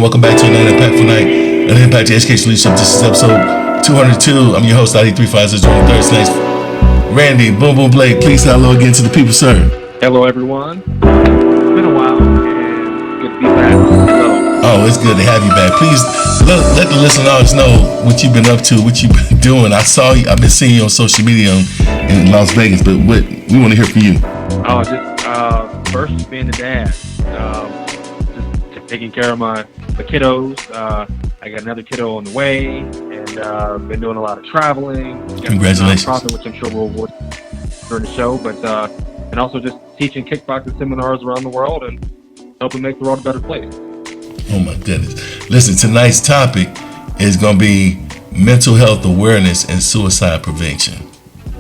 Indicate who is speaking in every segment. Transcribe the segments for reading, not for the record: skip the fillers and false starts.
Speaker 1: Welcome back to another impactful night, an impact to education leadership. This is episode 202. I'm your host, ID350, joined Thursdays. Randy, Boom Boom Blake, please say hello again to the people, sir.
Speaker 2: Hello, everyone. It's been a while, and good to be back. Hello.
Speaker 1: Oh, it's good to have you back. Please let the listeners know what you've been up to, what you've been doing. I've been seeing you on social media in Las Vegas, but what we want to hear from you.
Speaker 2: Oh, just first being a dad, just taking care of my kiddos. I got another kiddo on the way, and been doing a lot of traveling.
Speaker 1: Congratulations.
Speaker 2: Nonprofit, which I'm sure we'll during the show, but and also just teaching kickboxing seminars around the world and helping make the world a better place.
Speaker 1: Oh my goodness! Listen, tonight's topic is going to be mental health awareness and suicide prevention,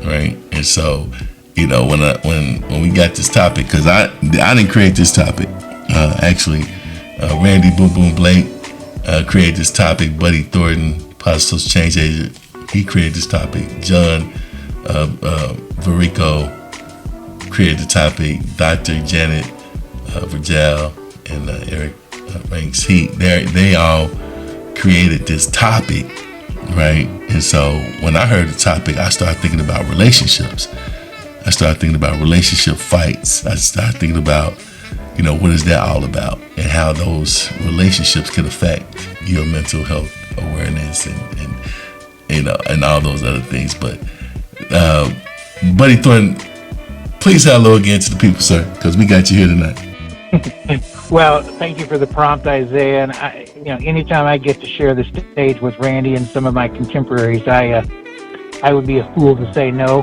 Speaker 1: right? And so, when we got this topic, because I didn't create this topic, actually. Randy Boom Boom Blake created this topic. Buddy Thornton, positive social change agent, he created this topic. John Verrico created the topic. Dr. Janet Verrico and Eric Ranks, they all created this topic, right? And so when I heard the topic, I started thinking about relationships. I started thinking about relationship fights. I started thinking about what is that all about, and how those relationships can affect your mental health awareness and all those other things. But Buddy Thornton, please say hello again to the people, sir, because we got you here tonight.
Speaker 3: Well, thank you for the prompt, Isaiah. And anytime I get to share the stage with Randy and some of my contemporaries, I would be a fool to say no.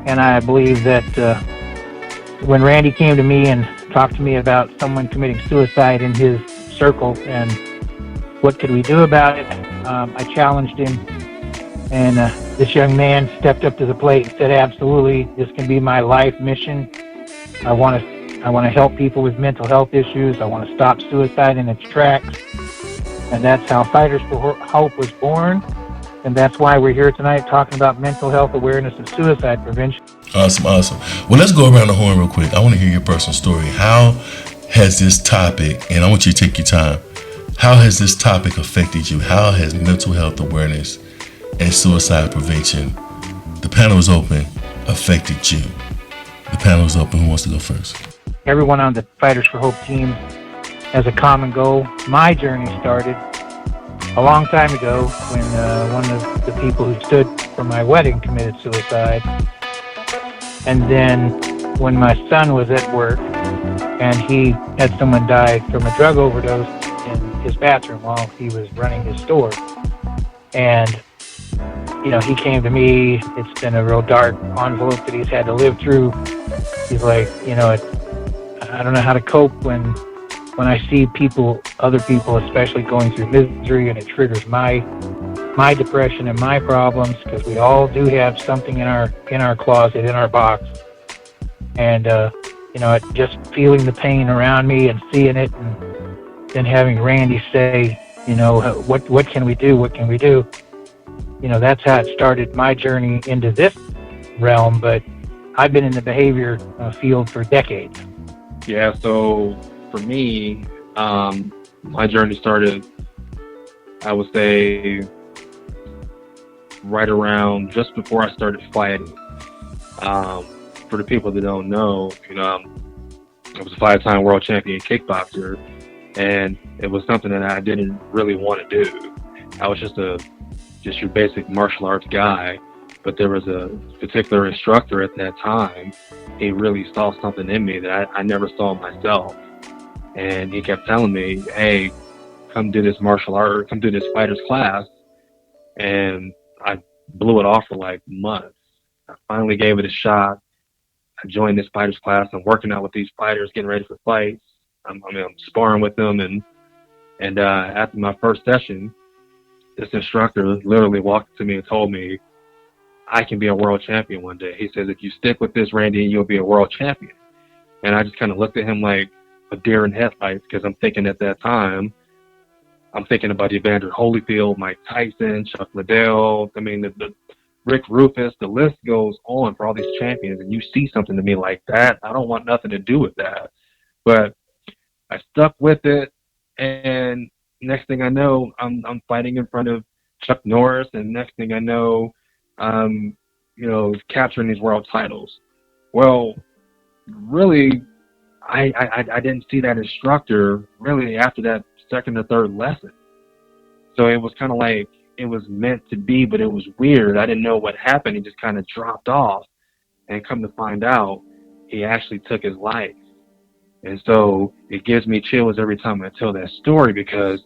Speaker 3: And I believe that when Randy came to me and talked to me about someone committing suicide in his circle and what could we do about it, I challenged him, and this young man stepped up to the plate and said, absolutely, this can be my life mission. I want to help people with mental health issues. I want to stop suicide in its tracks. And that's how Fighters for Hope was born. And that's why we're here tonight talking about mental health awareness and suicide prevention.
Speaker 1: Awesome. Well, let's go around the horn real quick. I want to hear your personal story. How has this topic, and I want you to take your time, how has this topic affected you? How has mental health awareness and suicide prevention, the panel is open, affected you? The panel is open. Who wants to go first?
Speaker 3: Everyone on the Fighters for Hope team has a common goal. My journey started a long time ago when one of the people who stood for my wedding committed suicide. And then when my son was at work and he had someone die from a drug overdose in his bathroom while he was running his store. And, he came to me. It's been a real dark envelope that he's had to live through. He's like, I don't know how to cope when I see other people especially going through misery, and it triggers my depression and my problems, because we all do have something in our closet, in our box. And just feeling the pain around me and seeing it, and then having Randy say, what can we do? What can we do? That's how it started my journey into this realm. But I've been in the behavior field for decades.
Speaker 2: Yeah, so for me, my journey started, I would say, right around just before I started fighting. For the people that don't know, I was a 5-time world champion kickboxer, and it was something that I didn't really want to do. I was just your basic martial arts guy, but there was a particular instructor at that time. He really saw something in me that I never saw myself. And he kept telling me, hey, come do this martial art, come do this fighter's class. And I blew it off for like months. I finally gave it a shot. I joined this fighter's class. I'm working out with these fighters, getting ready for fights. I'm sparring with them. And after my first session, this instructor literally walked to me and told me, I can be a world champion one day. He says, if you stick with this, Randy, you'll be a world champion. And I just kind of looked at him like a deer in headlights, because I'm thinking at that time, I'm thinking about Evander Holyfield, Mike Tyson, Chuck Liddell. The Rick Rufus, the list goes on for all these champions. And you see something to me like that, I don't want nothing to do with that. But I stuck with it, and next thing I know, I'm fighting in front of Chuck Norris, and next thing I know, capturing these world titles. Well, really, I didn't see that instructor really after that second or third lesson. So it was kind of like it was meant to be, but it was weird. I didn't know what happened. He just kind of dropped off, and come to find out, he actually took his life. And so it gives me chills every time I tell that story, because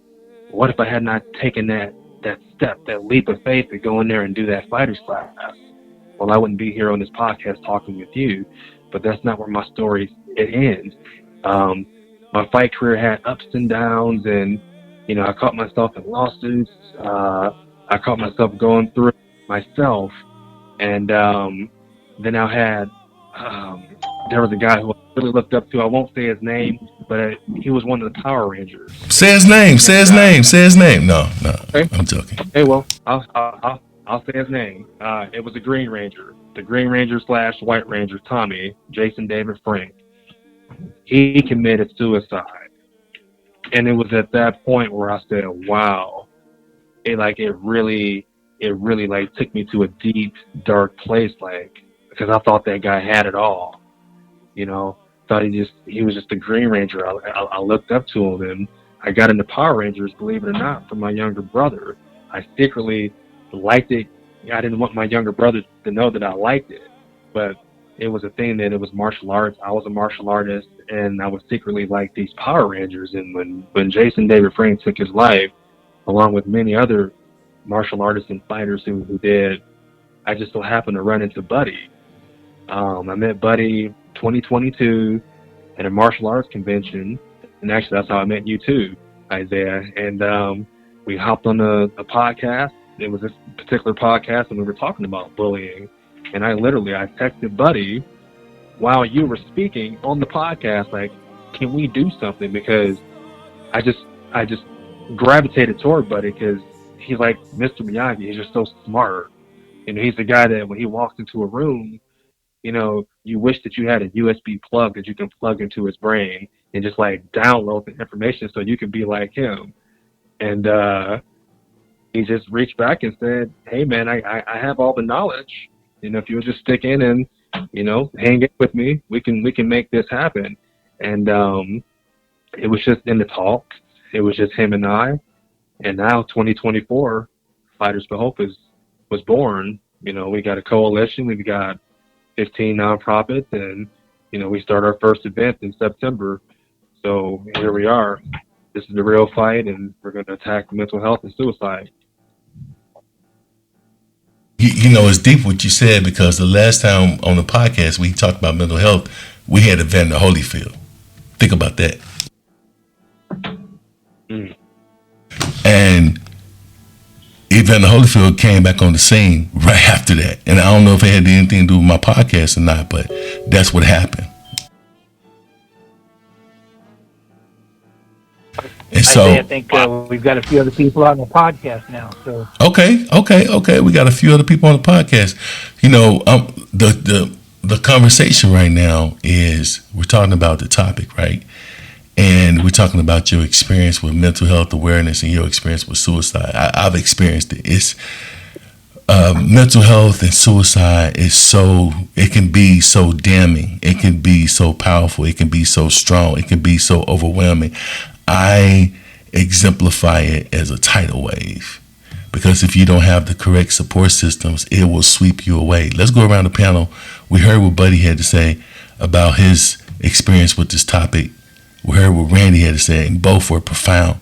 Speaker 2: what if I had not taken that step, that leap of faith to go in there and do that fighters class? Well, I wouldn't be here on this podcast talking with you, but that's not where my story ends. My fight career had ups and downs, and I caught myself in lawsuits. I caught myself going through it myself, and then I had there was a guy who I really looked up to. I won't say his name, but he was one of the Power Rangers.
Speaker 1: Say his name. Say his name. Say his name. No,
Speaker 2: okay.
Speaker 1: I'm joking.
Speaker 2: Okay, well, I'll say his name. It was the Green Ranger, / White Ranger, Tommy, Jason David Frank. He committed suicide, and it was at that point where I said, "Wow!" It really took me to a deep, dark place, because I thought that guy had it all. Thought he was just a Green Ranger. I looked up to him, and I got into Power Rangers, believe it or not, from my younger brother. I secretly liked it. I didn't want my younger brother to know that I liked it, but it was a thing that it was martial arts. I was a martial artist, and I would secretly like these Power Rangers. And when Jason David Frank took his life, along with many other martial artists and fighters who did, I just so happened to run into Buddy. I met Buddy 2022 at a martial arts convention, and actually that's how I met you too, Isaiah. And we hopped on a podcast. It was this particular podcast, and we were talking about bullying. And I texted Buddy while you were speaking on the podcast, can we do something? Because I just gravitated toward Buddy because he's like Mr. Miyagi. He's just so smart. He's the guy that when he walks into a room, you wish that you had a USB plug that you can plug into his brain and just download the information so you can be like him. And he just reached back and said, "Hey man, I have all the knowledge. If you'll just stick in and, hang in with me, we can make this happen." And it was just in the talk. It was just him and I. And now 2024, Fighters for Hope was born. We got a coalition. We've got 15 nonprofits, and we start our first event in September. So here we are. This is the real fight, and we're going to attack mental health and suicide.
Speaker 1: It's deep what you said, because the last time on the podcast we talked about mental health, we had Evander Holyfield. Think about that. And Evander Holyfield came back on the scene right after that. And I don't know if it had anything to do with my podcast or not, but that's what happened. And so
Speaker 3: I think we've got a few other people on the podcast now. So
Speaker 1: okay. We got a few other people on the podcast. The conversation right now is we're talking about the topic, right? And we're talking about your experience with mental health awareness and your experience with suicide. I've experienced it. It's mental health and suicide it can be so damning. It can be so powerful. It can be so strong. It can be so overwhelming. I exemplify it as a tidal wave, because if you don't have the correct support systems, it will sweep you away. Let's go around the panel. We heard what Buddy had to say about his experience with this topic. We heard what Randy had to say, and both were profound.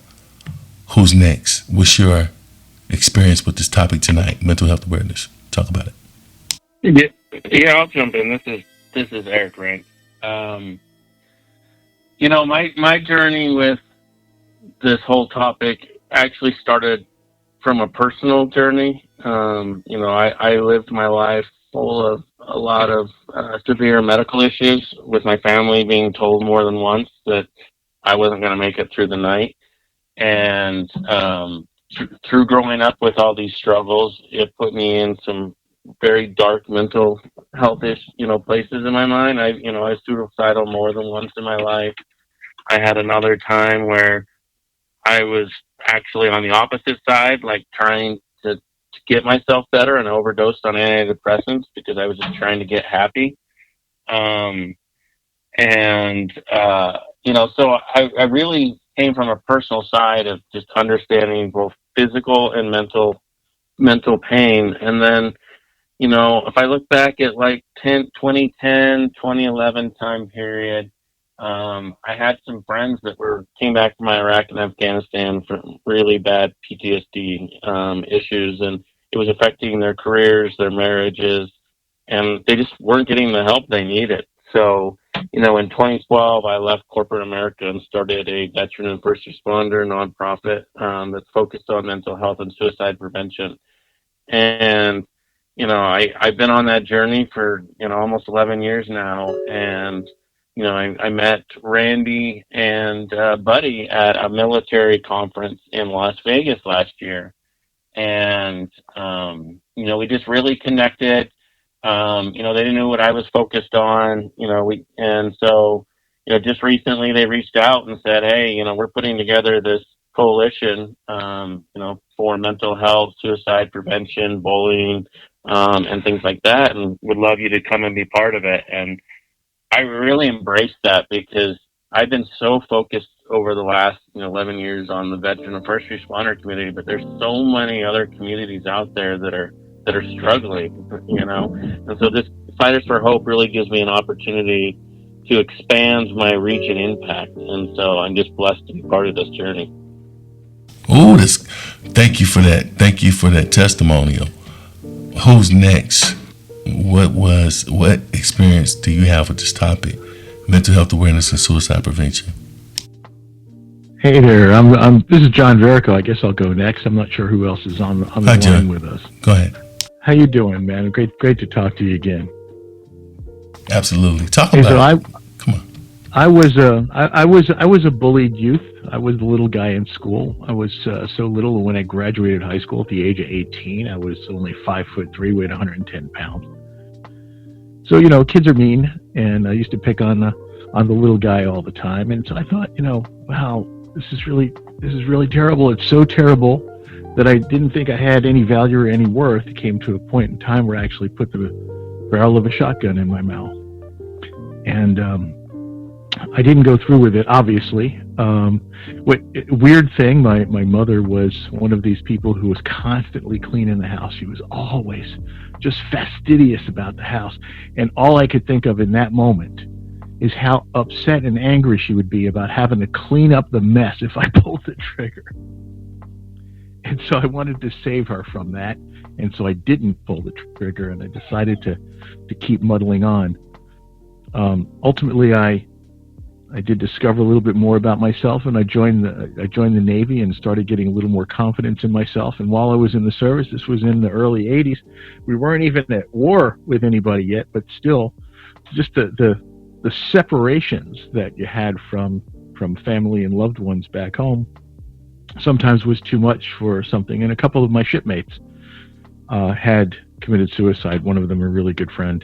Speaker 1: Who's next? What's your experience with this topic tonight? Mental health awareness. Talk about
Speaker 4: it. Yeah, I'll jump in. This is Eric Rank. My journey with this whole topic actually started from a personal journey. I lived my life full of a lot of severe medical issues, with my family being told more than once that I wasn't going to make it through the night. And through growing up with all these struggles, it put me in some very dark mental health places in my mind. I was suicidal more than once in my life. I had another time where I was actually on the opposite side, like trying to get myself better, and overdosed on antidepressants because I was just trying to get happy. Um, so I really came from a personal side of just understanding both physical and mental pain. And then, if I look back at like 2010, 2011 time period, I had some friends that came back from Iraq and Afghanistan from really bad PTSD issues, and it was affecting their careers, their marriages, and they just weren't getting the help they needed. So, in 2012, I left corporate America and started a veteran and first responder nonprofit that's focused on mental health and suicide prevention. And I've been on that journey for almost 11 years now, and I met Randy and Buddy at a military conference in Las Vegas last year, and we just really connected. They didn't know what I was focused on, so just recently they reached out and said, hey, we're putting together this coalition, for mental health, suicide prevention, bullying, and things like that, and would love you to come and be part of it. And I really embraced that because I've been so focused over the last 11 years on the veteran and first responder community, but there's so many other communities out there that are struggling, and so this Fighters for Hope really gives me an opportunity to expand my reach and impact, and so I'm just blessed to be part of this journey.
Speaker 1: Oh, thank you for that. Thank you for that testimonial. Who's next? What experience do you have with this topic? Mental health awareness and suicide prevention.
Speaker 5: Hey there, this is John Verrico. I guess I'll go next. I'm not sure who else is on the line with us.
Speaker 1: Go ahead.
Speaker 5: How you doing, man? Great to talk to you again.
Speaker 1: Absolutely. Talk about it. Come on.
Speaker 5: I was a bullied youth. I was the little guy in school. I was so little when I graduated high school at the age of 18. I was only 5'3", weighed 110 pounds. So kids are mean, and I used to pick on the little guy all the time. And so I thought, wow, this is really terrible. It's so terrible that I didn't think I had any value or any worth. It came to a point in time where I actually put the barrel of a shotgun in my mouth. And I didn't go through with it, obviously. Weird thing, my mother was one of these people who was constantly cleaning the house. She was always just fastidious about the house. And all I could think of in that moment is how upset and angry she would be about having to clean up the mess if I pulled the trigger. And so I wanted to save her from that. And so I didn't pull the trigger, and I decided to keep muddling on. Ultimately, I did discover a little bit more about myself, and I joined the Navy and started getting a little more confidence in myself. And while I was in the service, this was in the early 80s, we weren't even at war with anybody yet, but still, just the separations that you had from family and loved ones back home sometimes was too much for something. And a couple of my shipmates had committed suicide. One of them a really good friend.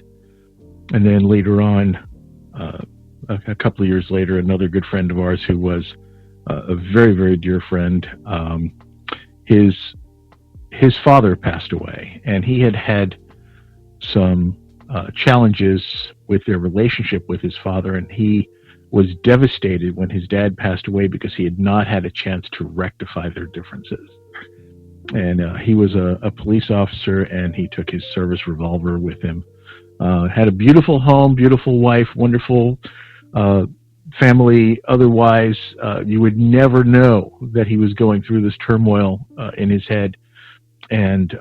Speaker 5: And then later on, a couple of years later, another good friend of ours who was a very, very dear friend, his father passed away, and he had some challenges with their relationship with his father, and he was devastated when his dad passed away because he had not had a chance to rectify their differences. And he was a police officer, and he took his service revolver with him. Had a beautiful home, beautiful wife, wonderful family. Otherwise, you would never know that he was going through this turmoil in his head, and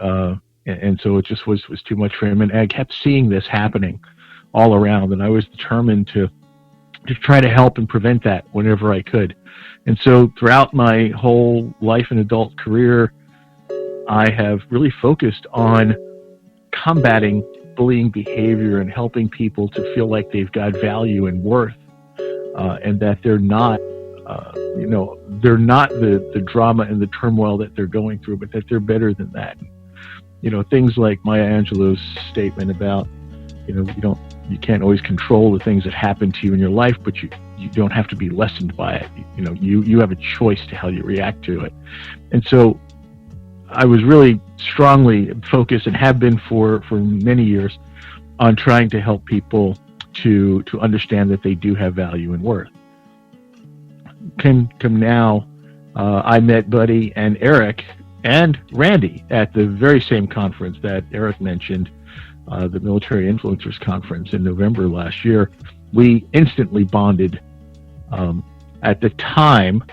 Speaker 5: so it just was too much for him. And I kept seeing this happening all around, and I was determined to try to help and prevent that whenever I could. And so throughout my whole life and adult career, I have really focused on combating bullying behavior and helping people to feel like they've got value and worth, and that they're not, they're not the drama and the turmoil that they're going through, but that they're better than that. Things like Maya Angelou's statement about, you You can't always control the things that happen to you in your life, but you don't have to be lessened by it. You have a choice to how you react to it. And so I was really strongly focused, and have been for many years, on trying to help people to understand that they do have value and worth. Come now, I met Buddy and Eric and Randy at the very same conference that Eric mentioned, the Military Influencers Conference in November last year. We instantly bonded. At the time,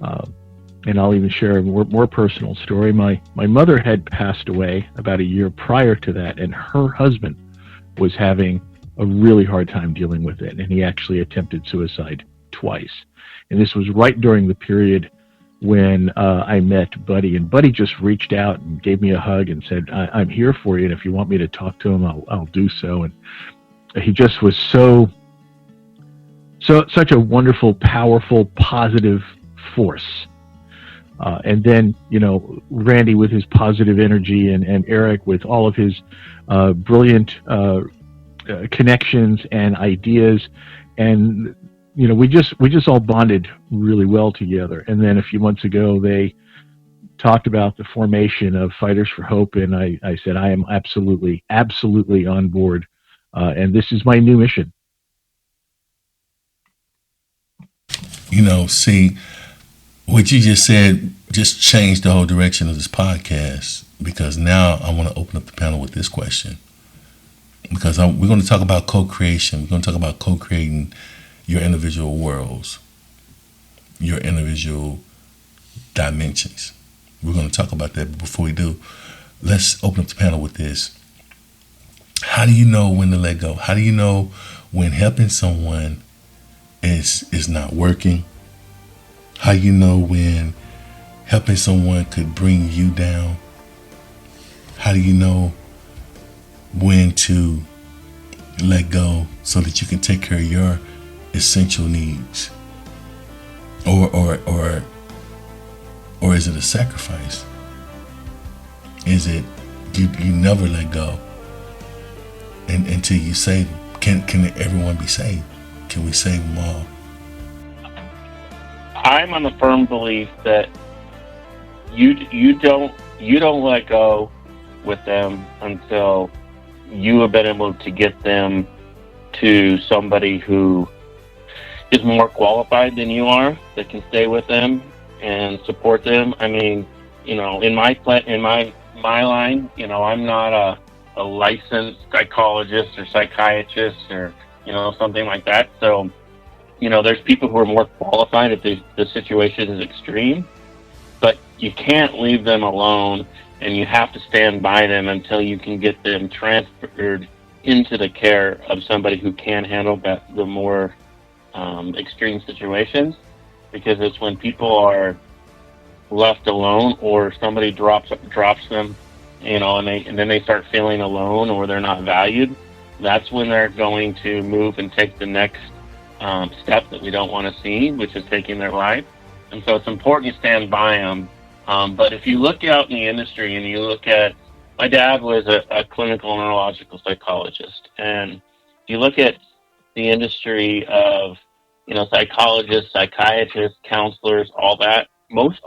Speaker 5: and I'll even share a more personal story, my mother had passed away about a year prior to that, and her husband was having a really hard time dealing with it, and he actually attempted suicide twice. And this was right during the period when I met Buddy, and Buddy just reached out and gave me a hug and said, I'm here for you, and if you want me to talk to him, I'll do so. And he just was such a wonderful, powerful, positive force. And then, Randy with his positive energy, and Eric with all of his brilliant connections and ideas. And, we just all bonded really well together. And then a few months ago, they talked about the formation of Fighters for Hope. And I said, I am absolutely on board. And this is my new mission.
Speaker 1: See, what you just said just changed the whole direction of this podcast, because now I want to open up the panel with this question. Because we're going to talk about co-creation. We're going to talk about co-creating your individual worlds, your individual dimensions. We're going to talk about that, but before we do, let's open up the panel with this. How do you know when to let go? How do you know when helping someone is not working? How do you know when helping someone could bring you down? How do you know when to let go so that you can take care of your essential needs? Or is it a sacrifice? Is it you never let go until you save them? Can everyone be saved? Can we save them all?
Speaker 4: I'm on the firm belief that you don't let go with them until you have been able to get them to somebody who is more qualified than you are, that can stay with them and support them. I mean, in my line, I'm not a licensed psychologist or psychiatrist or something like that. So, there's people who are more qualified if the situation is extreme, but you can't leave them alone, and you have to stand by them until you can get them transferred into the care of somebody who can handle the more extreme situations. Because it's when people are left alone, or somebody drops them, and then they start feeling alone, or they're not valued. That's when they're going to move and take the next step that we don't want to see, which is taking their life. And so it's important you stand by them. But if you look out in the industry and you look at, my dad was a clinical neurological psychologist, and if you look at the industry of psychologists, psychiatrists, counselors, all that,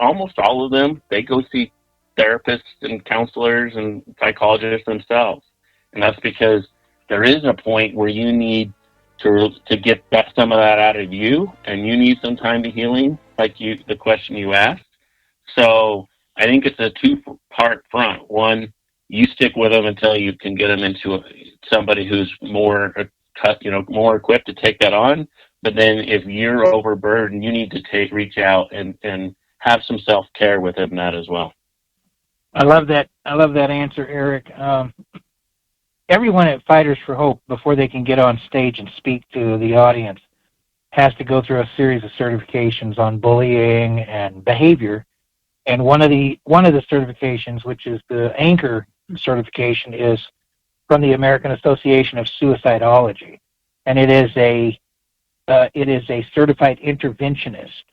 Speaker 4: almost all of them, they go see therapists and counselors and psychologists themselves. And that's because there is a point where you need to get some of that out of you, and you need some time to healing, like the question you asked. So I think it's a two-part front. One, you stick with them until you can get them into somebody who's more equipped to take that on. But then if you're overburdened, you need to reach out and have some self-care within that as well.
Speaker 3: I love that answer, Eric. Everyone at Fighters for Hope, before they can get on stage and speak to the audience, has to go through a series of certifications on bullying and behavior. And one of the certifications, which is the Anchor certification, is from the American Association of Suicidology, and it is a certified interventionist.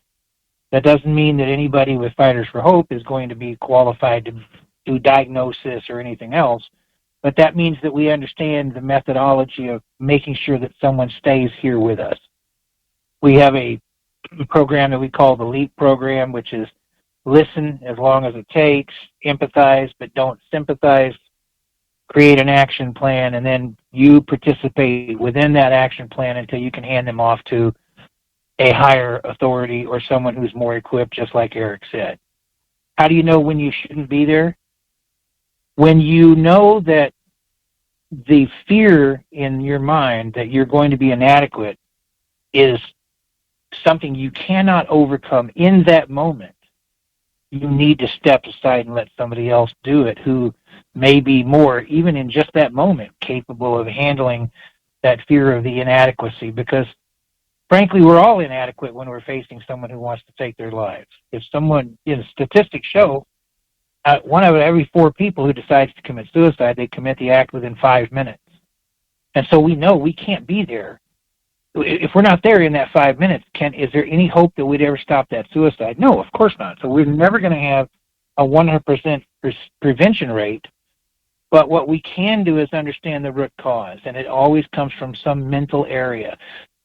Speaker 3: That doesn't mean that anybody with Fighters for Hope is going to be qualified to do diagnosis or anything else, but that means that we understand the methodology of making sure that someone stays here with us. We have a program that we call the LEAP program, which is listen as long as it takes, empathize but don't sympathize, create an action plan, and then you participate within that action plan until you can hand them off to a higher authority or someone who's more equipped, just like Eric said. How do you know when you shouldn't be there? When you know that the fear in your mind that you're going to be inadequate is something you cannot overcome in that moment, you need to step aside and let somebody else do it who may be more, even in just that moment, capable of handling that fear of the inadequacy. Because frankly, we're all inadequate when we're facing someone who wants to take their lives. If someone, statistics show, one out of every 4 people who decides to commit suicide, they commit the act within 5 minutes. And so we know we can't be there. If we're not there in that 5 minutes, is there any hope that we'd ever stop that suicide? No, of course not. So we're never going to have a 100% prevention rate. But what we can do is understand the root cause, and it always comes from some mental area.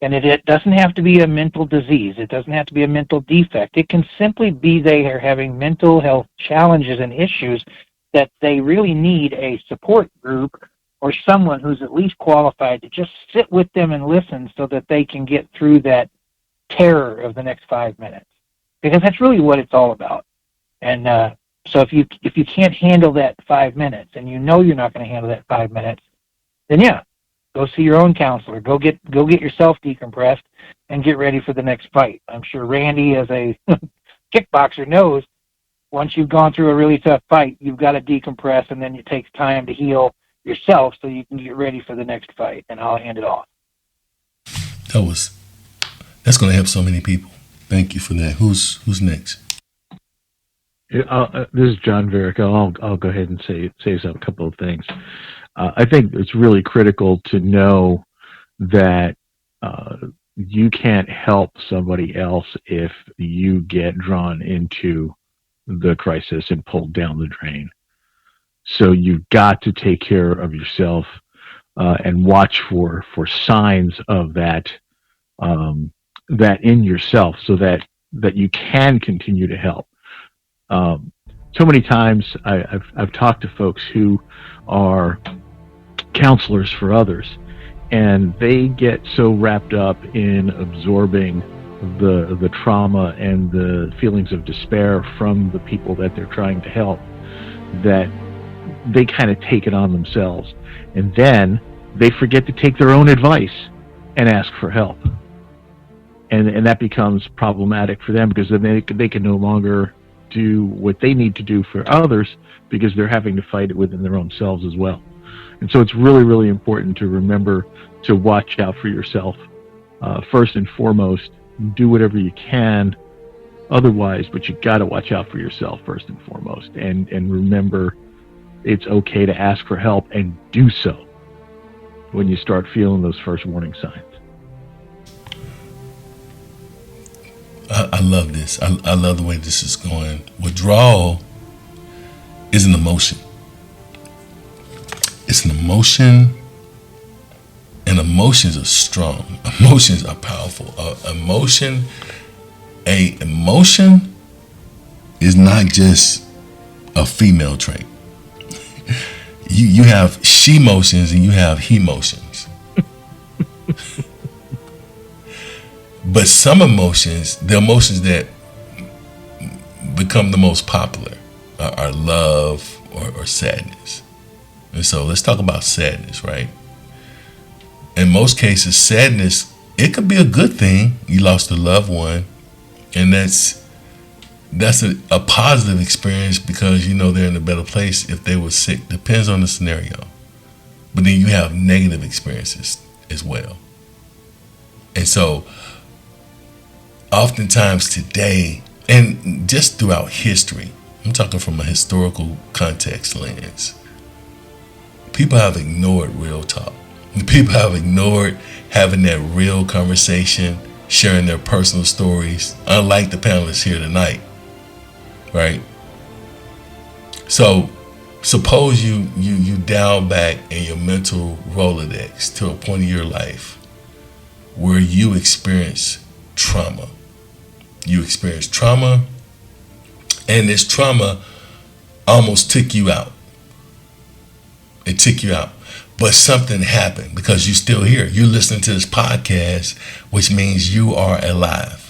Speaker 3: And it doesn't have to be a mental disease. It doesn't have to be a mental defect. It can simply be they are having mental health challenges and issues that they really need a support group or someone who's at least qualified to just sit with them and listen so that they can get through that terror of the next 5 minutes. Because that's really what it's all about. And so if you can't handle that 5 minutes, and you know you're not going to handle that 5 minutes, then yeah, go see your own counselor. Go get yourself decompressed and get ready for the next fight. I'm sure Randy, as a kickboxer, knows once you've gone through a really tough fight, you've got to decompress, and then it takes time to heal yourself so you can get ready for the next fight. And I'll hand it off.
Speaker 1: That's going to help so many people. Thank you for that. Who's next?
Speaker 5: This is John Verrico. I'll go ahead and say a couple of things. I think it's really critical to know that you can't help somebody else if you get drawn into the crisis and pulled down the drain. So you've got to take care of yourself and watch for signs of that in yourself, so that you can continue to help. So many times I've talked to folks who are counselors for others, and they get so wrapped up in absorbing the trauma and the feelings of despair from the people that they're trying to help that they kind of take it on themselves, and then they forget to take their own advice and ask for help, and that becomes problematic for them, because then they can no longer do what they need to do for others, because they're having to fight it within their own selves as well. And so it's really, really important to remember to watch out for yourself. First and foremost, do whatever you can otherwise, but you got to watch out for yourself first and foremost. And remember, it's okay to ask for help, and do so when you start feeling those first warning signs.
Speaker 1: I love this. I love the way this is going. Withdrawal is an emotion. It's an emotion, and emotions are strong. Emotions are powerful. Emotion is not just a female trait. You have she motions and you have he motions. But some emotions, the emotions that become the most popular, are love or sadness. And so let's talk about sadness, right? In most cases, sadness, it could be a good thing. You lost a loved one, and that's a positive experience, because you know they're in a better place if they were sick. Depends on the scenario. But then you have negative experiences as well. And so oftentimes today, and just throughout history, I'm talking from a historical context lens, people have ignored real talk. People have ignored having that real conversation, sharing their personal stories, unlike the panelists here tonight, right? So suppose you dial back in your mental Rolodex to a point of your life where you experience trauma. You experience trauma, and this trauma almost took you out. It took you out. But something happened because you're still here. You're listening to this podcast, which means you are alive.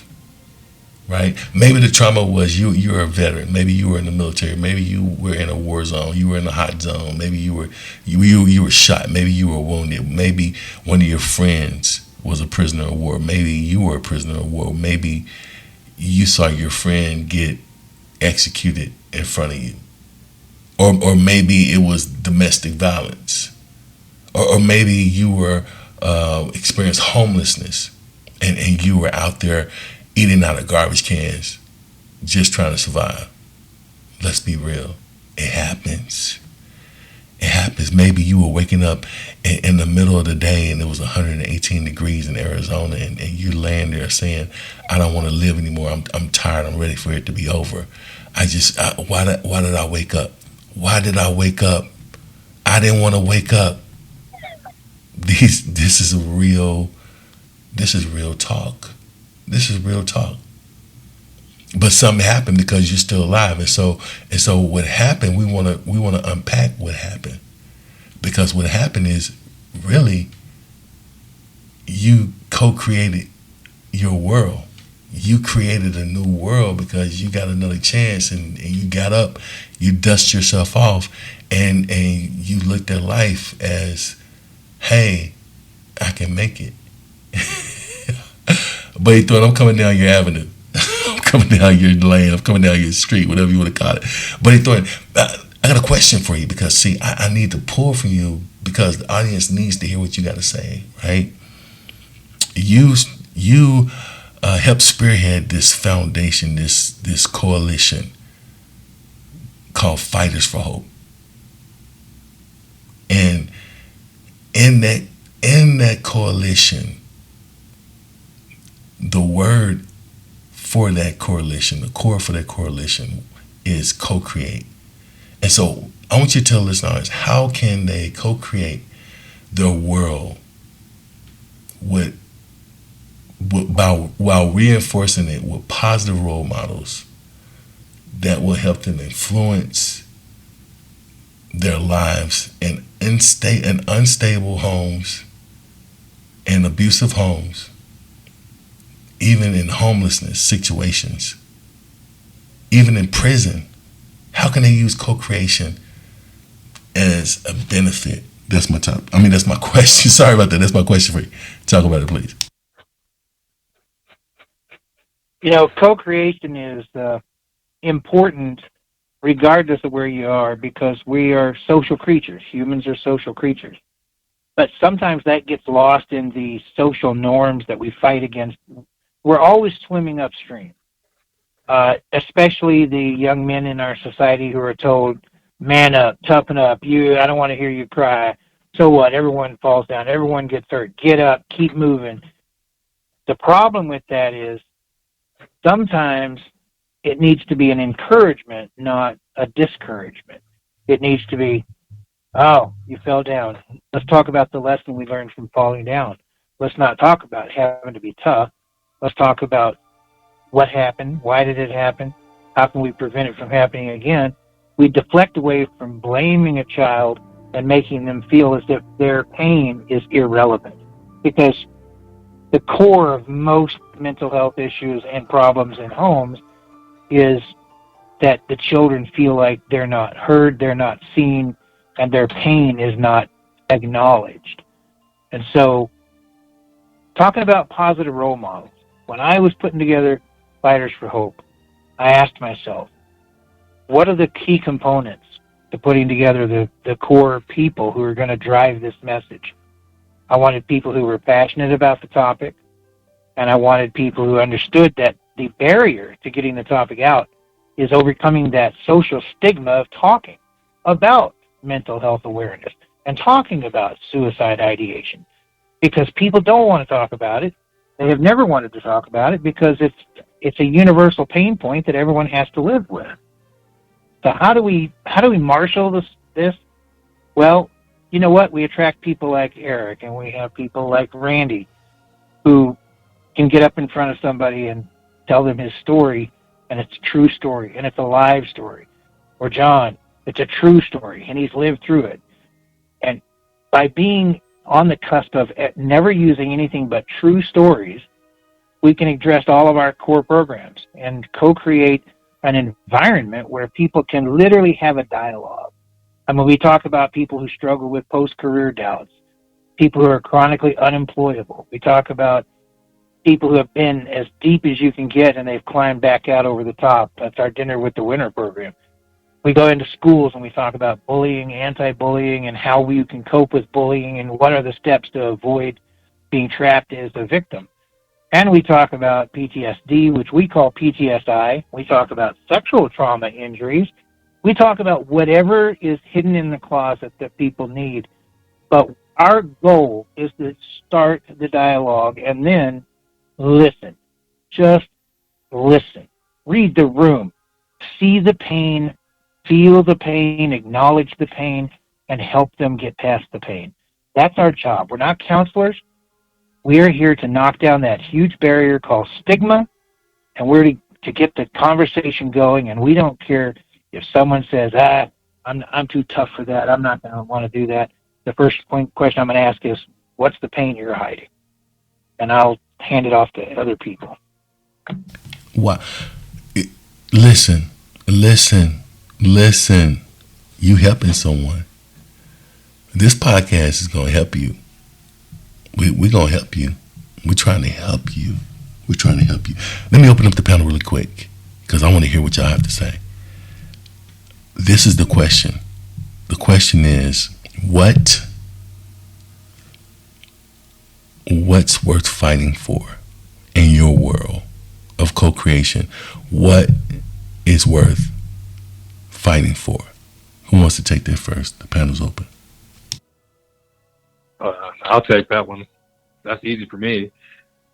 Speaker 1: Right? Maybe the trauma was you're a veteran. Maybe you were in the military. Maybe you were in a war zone. You were in a hot zone. Maybe you were shot. Maybe you were wounded. Maybe one of your friends was a prisoner of war. Maybe you were a prisoner of war. Maybe you saw your friend get executed in front of you. Or maybe it was domestic violence. Or maybe you were experienced homelessness and you were out there eating out of garbage cans, just trying to survive. Let's be real. It happens. It happens. Maybe you were waking up in the middle of the day and it was 118 degrees in Arizona and you laying there saying, I don't want to live anymore. I'm tired. I'm ready for it to be over. Why did I wake up? Why did I wake up? I didn't want to wake up. This is real talk. This is real talk. But something happened because you're still alive. And so what happened, we wanna unpack what happened. Because what happened is really you co-created your world. You created a new world because you got another chance and you got up, you dust yourself off and you looked at life as, hey, I can make it. But he thought, I'm coming down your avenue. I'm coming down your lane. I'm coming down your street, whatever you want to call it. But he thought, I got a question for you because, see, I need to pull from you because the audience needs to hear what you got to say, right? You helped spearhead this foundation, this coalition called Fighters for Hope. And in that coalition, the word for that coalition, the core for that coalition is co-create. And so I want you to tell listeners, how can they co-create their world while reinforcing it with positive role models that will help them influence their lives in unstable homes and abusive homes, even in homelessness situations, even in prison? How can they use co-creation as a benefit? That's my question. Sorry about that. That's my question for you. Talk about it, please.
Speaker 3: Co-creation is important regardless of where you are because we are social creatures. Humans are social creatures. But sometimes that gets lost in the social norms that we fight against. We're always swimming upstream, especially the young men in our society who are told, man up, toughen up, I don't want to hear you cry. So what? Everyone falls down. Everyone gets hurt. Get up. Keep moving. The problem with that is sometimes it needs to be an encouragement, not a discouragement. It needs to be, oh, you fell down. Let's talk about the lesson we learned from falling down. Let's not talk about having to be tough. Let's talk about what happened, why did it happen, how can we prevent it from happening again. We deflect away from blaming a child and making them feel as if their pain is irrelevant. Because the core of most mental health issues and problems in homes is that the children feel like they're not heard, they're not seen, and their pain is not acknowledged. And so, talking about positive role models, when I was putting together Fighters for Hope, I asked myself, what are the key components to putting together the core people who are going to drive this message? I wanted people who were passionate about the topic, and I wanted people who understood that the barrier to getting the topic out is overcoming that social stigma of talking about mental health awareness and talking about suicide ideation. Because people don't want to talk about it. They have never wanted to talk about it because it's a universal pain point that everyone has to live with. So how do we marshal this. Well, you know what? We attract people like Eric, and we have people like Randy who can get up in front of somebody and tell them his story, and it's a true story, and it's a live story. Or John, it's a true story, and he's lived through it. And by being on the cusp of never using anything but true stories, we can address all of our core programs and co-create an environment where people can literally have a dialogue. I mean, we talk about people who struggle with post-career doubts, people who are chronically unemployable. We talk about people who have been as deep as you can get and they've climbed back out over the top. That's our Dinner with the Winner program. We go into schools and we talk about bullying, anti-bullying, and how we can cope with bullying and what are the steps to avoid being trapped as a victim. And we talk about PTSD, which we call PTSI. We talk about sexual trauma injuries. We talk about whatever is hidden in the closet that people need. But our goal is to start the dialogue and then listen. Just listen. Read the room. See the pain. Feel the pain. Acknowledge the pain. And help them get past the pain. That's our job. We're not counselors. We're here to knock down that huge barrier called stigma. And we're to get the conversation going. And we don't care if someone says, I'm too tough for that. I'm not going to want to do that. The first question I'm going to ask is, what's the pain you're hiding? And I'll hand it off to other people.
Speaker 1: Wow. Listen. You helping someone. This podcast is going to help you. We're going to help you. We're trying to help you. Let me open up the panel really quick because I want to hear what y'all have to say. This is the question. The question is, what's worth fighting for in your world of co-creation? What is worth fighting for? Who wants to take that first? The panel's open.
Speaker 2: I'll take that one. That's easy for me.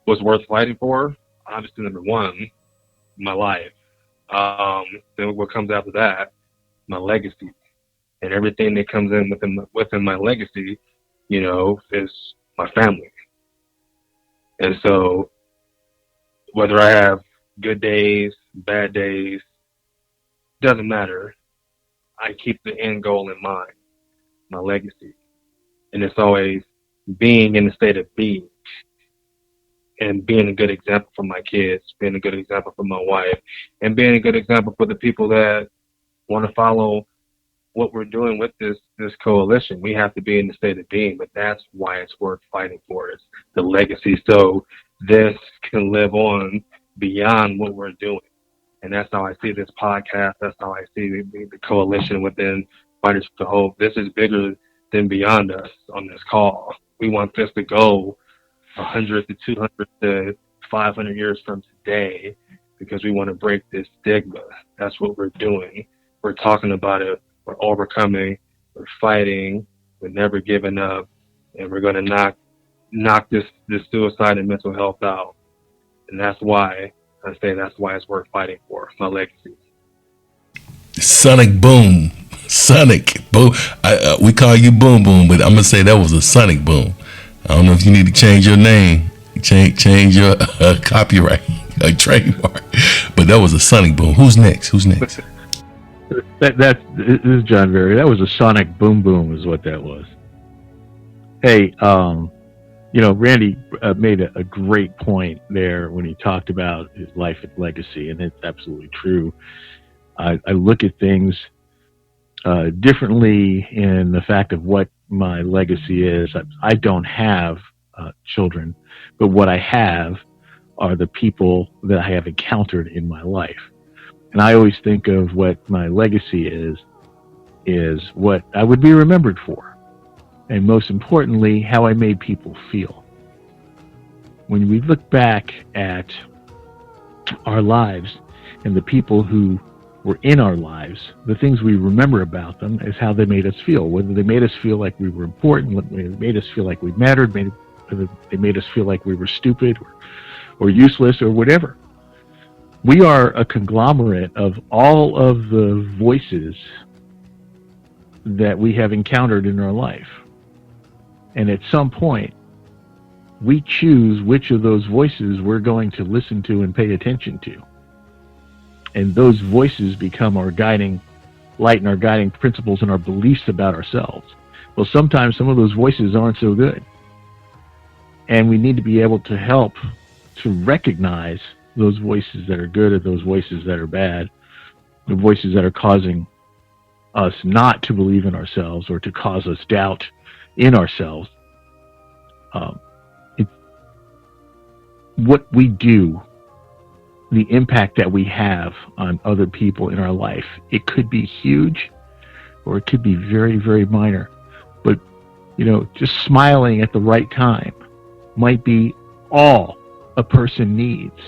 Speaker 2: What's worth fighting for? Obviously, number one, my life. Then what comes after that? My legacy. And everything that comes in within my legacy, is my family. And so, whether I have good days, bad days, doesn't matter. I keep the end goal in mind, my legacy. And it's always being in the state of being and being a good example for my kids, being a good example for my wife, and being a good example for the people that want to follow what we're doing with this coalition. We have to be in the state of being, but that's why it's worth fighting for. It's the legacy, so this can live on beyond what we're doing. And that's how I see this podcast. That's how I see the coalition within Fighters for Hope. This is bigger than beyond us on this call. We want this to go 100 to 200 to 500 years from today because we want to break this stigma. That's what we're doing. We're talking about it. We're overcoming. We're fighting. We're never giving up. And we're going to knock this suicide and mental health out. And that's why I say that's why it's worth fighting for, my legacy.
Speaker 1: Sonic boom. We call you Boom Boom, but I'm going to say that was a sonic boom. I don't know if you need to change your name, change your copyright, trademark, but that was a sonic boom. Who's next?
Speaker 5: This is John Verrico. That was a sonic boom boom is what that was. Hey, Randy made a great point there when he talked about his life and legacy, and it's absolutely true. I look at things differently in the fact of what my legacy is. I don't have children, but what I have are the people that I have encountered in my life. And I always think of what my legacy is what I would be remembered for. And most importantly, how I made people feel. When we look back at our lives and the people who were in our lives, the things we remember about them is how they made us feel. Whether they made us feel like we were important, whether they made us feel like we mattered, whether they made us feel like we were stupid or useless or whatever. We are a conglomerate of all of the voices that we have encountered in our life. And at some point, we choose which of those voices we're going to listen to and pay attention to. And those voices become our guiding light and our guiding principles and our beliefs about ourselves. Well, sometimes some of those voices aren't so good. And we need to be able to help to recognize those voices that are good and those voices that are bad, the voices that are causing us not to believe in ourselves or to cause us doubt in ourselves. What we do, the impact that we have on other people in our life, it could be huge or it could be very, very minor. But, just smiling at the right time might be all a person needs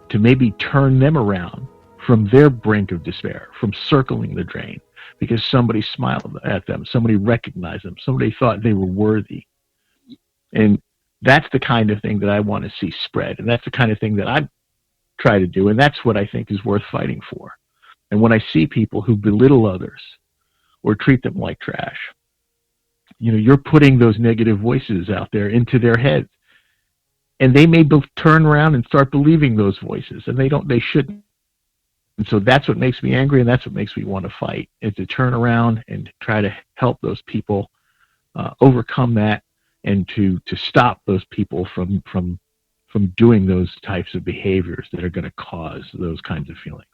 Speaker 5: to maybe turn them around from their brink of despair, from circling the drain, because somebody smiled at them, somebody recognized them, somebody thought they were worthy. And that's the kind of thing that I want to see spread. And that's the kind of thing that I try to do. And that's what I think is worth fighting for. And when I see people who belittle others or treat them like trash, you're putting those negative voices out there into their heads. And they may turn around and start believing those voices. And they shouldn't. And so that's what makes me angry, and that's what makes me want to fight, is to turn around and try to help those people overcome that, and to stop those people from doing those types of behaviors that are going to cause those kinds of feelings.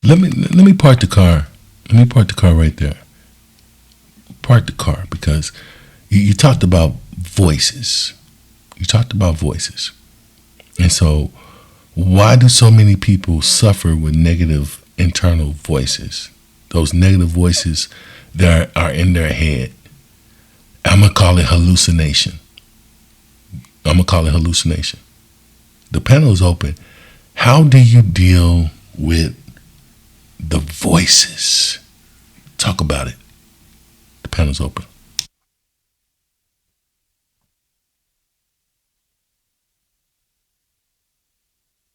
Speaker 1: Let me park the car. Let me park the car right there. Park the car, because you talked about voices. You talked about voices. And so why do so many people suffer with negative internal voices? Those negative voices that are in their head. I'm going to call it hallucination. The panel is open. How do you deal with the voices? Talk about it. The panel's open.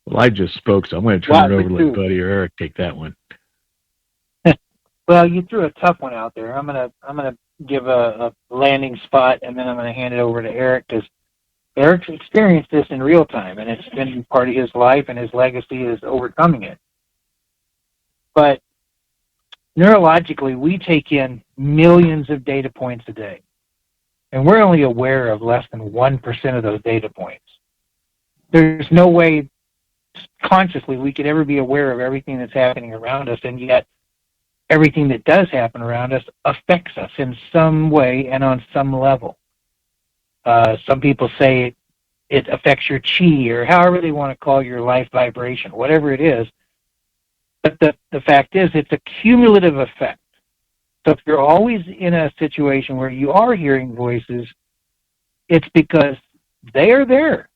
Speaker 5: Well, I just spoke, so I'm going to turn it over to let Buddy or Eric take that one.
Speaker 3: Well, you threw a tough one out there. I'm gonna give a landing spot, and then I'm gonna hand it over to Eric, because Eric's experienced this in real time, and it's been part of his life, and his legacy is overcoming it. But neurologically, we take in millions of data points a day, and we're only aware of less than 1% of those data points. There's no way consciously we could ever be aware of everything that's happening around us, and yet everything that does happen around us affects us in some way and on some level. Some people say it affects your chi, or however they want to call your life vibration, whatever it is. But the fact is, it's a cumulative effect. So if you're always in a situation where you are hearing voices, it's because they are there.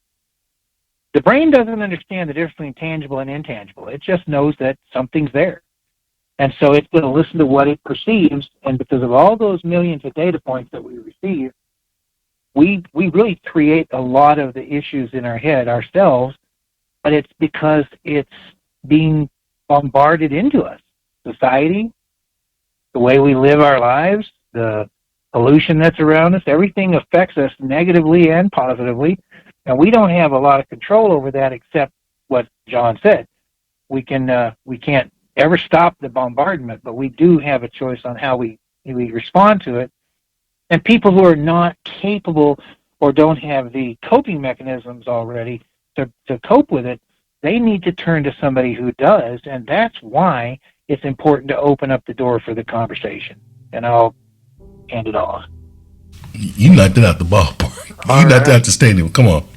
Speaker 3: The brain doesn't understand the difference between tangible and intangible. It just knows that something's there. And so it's going to listen to what it perceives, and because of all those millions of data points that we receive, we really create a lot of the issues in our head ourselves, but it's because it's being bombarded into us. Society, the way we live our lives, the pollution that's around us, everything affects us negatively and positively, and we don't have a lot of control over that except what John said. We can't ever stop the bombardment, but we do have a choice on how we respond to it. And people who are not capable or don't have the coping mechanisms already to cope with it, they need to turn to somebody who does, and that's why it's important to open up the door for the conversation. And I'll hand it off.
Speaker 1: You knocked it out the ballpark. You knocked it out the stadium. Come on.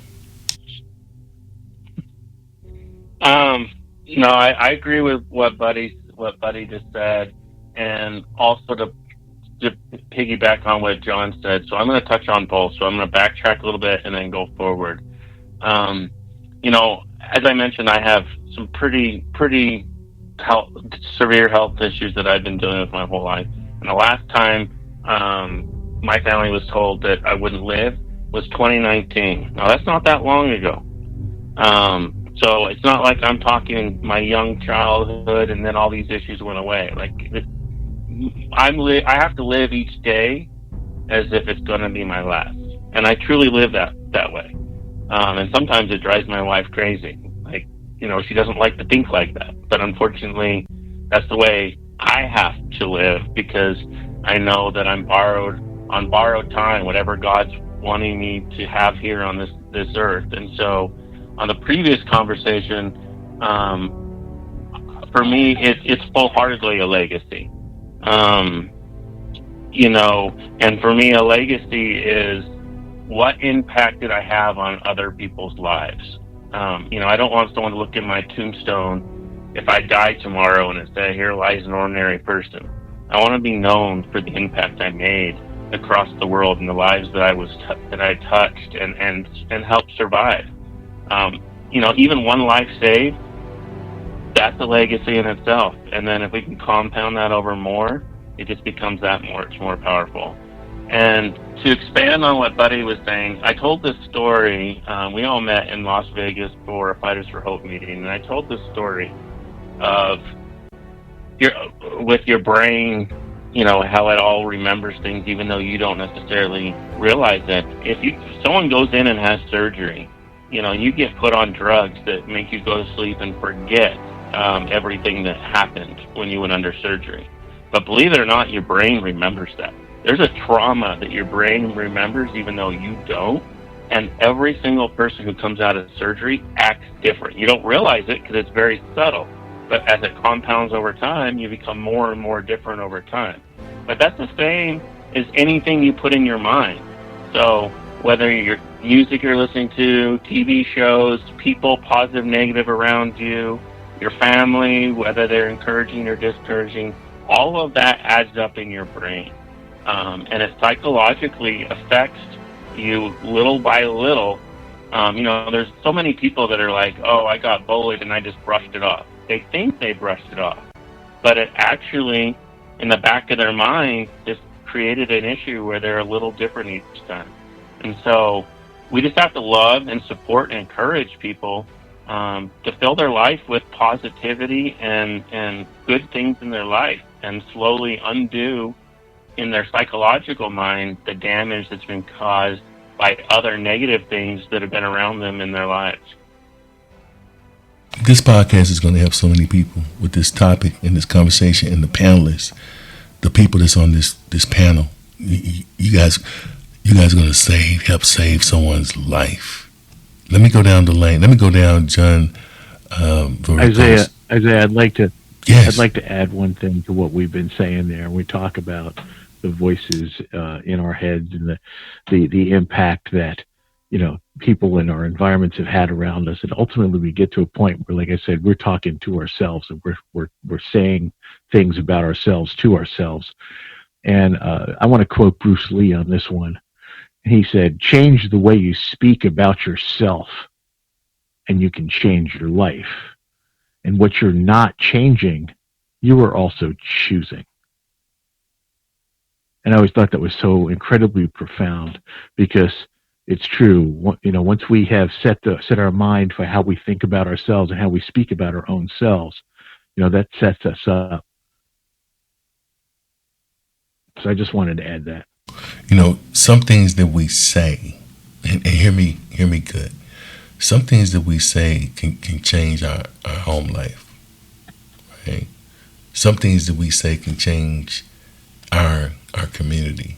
Speaker 4: No, I agree with what Buddy just said, and also to piggyback on what John said. So I'm going to touch on both. So I'm going to backtrack a little bit and then go forward. As I mentioned, I have some pretty severe health issues that I've been dealing with my whole life. And the last time my family was told that I wouldn't live was 2019. Now that's not that long ago. So it's not like I'm talking my young childhood and then all these issues went away. Like I have to live each day as if it's going to be my last, and I truly live that way. And sometimes it drives my wife crazy. Like, she doesn't like to think like that, but unfortunately, that's the way I have to live, because I know that I'm on borrowed time, whatever God's wanting me to have here on this earth. And so, on the previous conversation, for me, it's full-heartedly a legacy. And for me, a legacy is, what impact did I have on other people's lives? I don't want someone to look at my tombstone if I die tomorrow and it say, "Here lies an ordinary person." I want to be known for the impact I made across the world and the lives that I touched and helped survive. Even one life saved, that's a legacy in itself. And then if we can compound that over more, it just becomes that much more powerful. And to expand on what Buddy was saying, I told this story. We all met in Las Vegas for a Fighters for Hope meeting, and I told this story of with your brain, how it all remembers things, even though you don't necessarily realize it. If someone goes in and has surgery, you get put on drugs that make you go to sleep and forget everything that happened when you went under surgery. But believe it or not, your brain remembers that. There's a trauma that your brain remembers even though you don't. And every single person who comes out of surgery acts different. You don't realize it because it's very subtle. But as it compounds over time, you become more and more different over time. But that's the same as anything you put in your mind. So whether your music you're listening to, TV shows, people, positive, negative around you, your family, whether they're encouraging or discouraging, all of that adds up in your brain. And it psychologically affects you little by little. There's so many people that are like, "Oh, I got bullied and I just brushed it off." They think they brushed it off, but it actually, in the back of their mind, just created an issue where they're a little different each time. And so we just have to love and support and encourage people to fill their life with positivity and good things in their life, and slowly undo in their psychological mind the damage that's been caused by other negative things that have been around them in their lives.
Speaker 1: This podcast is going to help so many people with this topic and this conversation, and the panelists, the people that's on this panel. You guys are going to help save someone's life. Let me go down the lane. Let me go down, John.
Speaker 5: Isaiah, I'd like to
Speaker 1: Yes.
Speaker 5: I'd like to add one thing to what we've been saying there. We talk about the voices in our heads and the impact that people in our environments have had around us, and ultimately we get to a point where, like I said, we're talking to ourselves, and we're saying things about ourselves to ourselves. And I want to quote Bruce Lee on this one. He said, "Change the way you speak about yourself, and you can change your life. And what you're not changing, you are also choosing." And I always thought that was so incredibly profound, because it's true. Once we have set our mind for how we think about ourselves and how we speak about our own selves, that sets us up. So I just wanted to add that.
Speaker 1: Some things that we say, and hear me good. Some things that we say can change our home life, right? Some things that we say can change our community.